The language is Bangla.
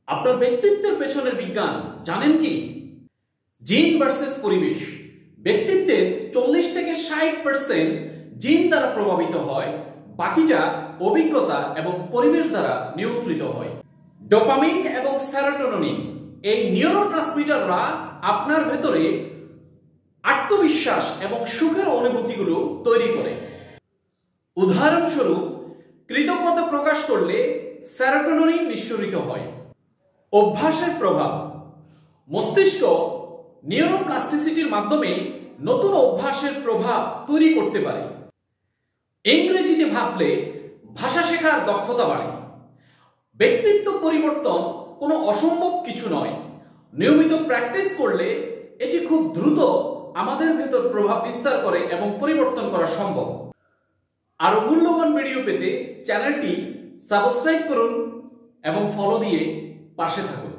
আপনার ব্যক্তিত্বের পেছনের বিজ্ঞান জানেন কি? জিন ভার্সেস পরিবেশ। ব্যক্তিত্বের 40 থেকে 60% জিন দ্বারা প্রভাবিত হয়, বাকিটা অভিজ্ঞতা এবং পরিবেশ দ্বারা নিয়ন্ত্রিত হয়। ডোপামিন এবং সেরোটোনিন এই নিউরোট্রান্সমিটাররা আপনার ভেতরে আত্মবিশ্বাস এবং সুখের অনুভূতিগুলো তৈরি করে। উদাহরণস্বরূপ, কৃতজ্ঞতা প্রকাশ করলে সেরোটোনিন নিঃসরিত হয়। অভ্যাসের প্রভাব। মস্তিষ্ক নিউরোপ্লাস্টিসিটির মাধ্যমে নতুন অভ্যাসের প্রভাব তৈরি করতে পারে। ইংরেজিতে ভাবলে ভাষা শেখার দক্ষতা বাড়ে। ব্যক্তিত্ব পরিবর্তন কোনো অসম্ভব কিছু নয়। নিয়মিত প্র্যাকটিস করলে এটি খুব দ্রুত আমাদের ভেতর প্রভাব বিস্তার করে এবং পরিবর্তন করা সম্ভব। আরো মূল্যবান ভিডিও পেতে চ্যানেলটি সাবস্ক্রাইব করুন এবং ফলো দিয়ে পাশে থাকুন।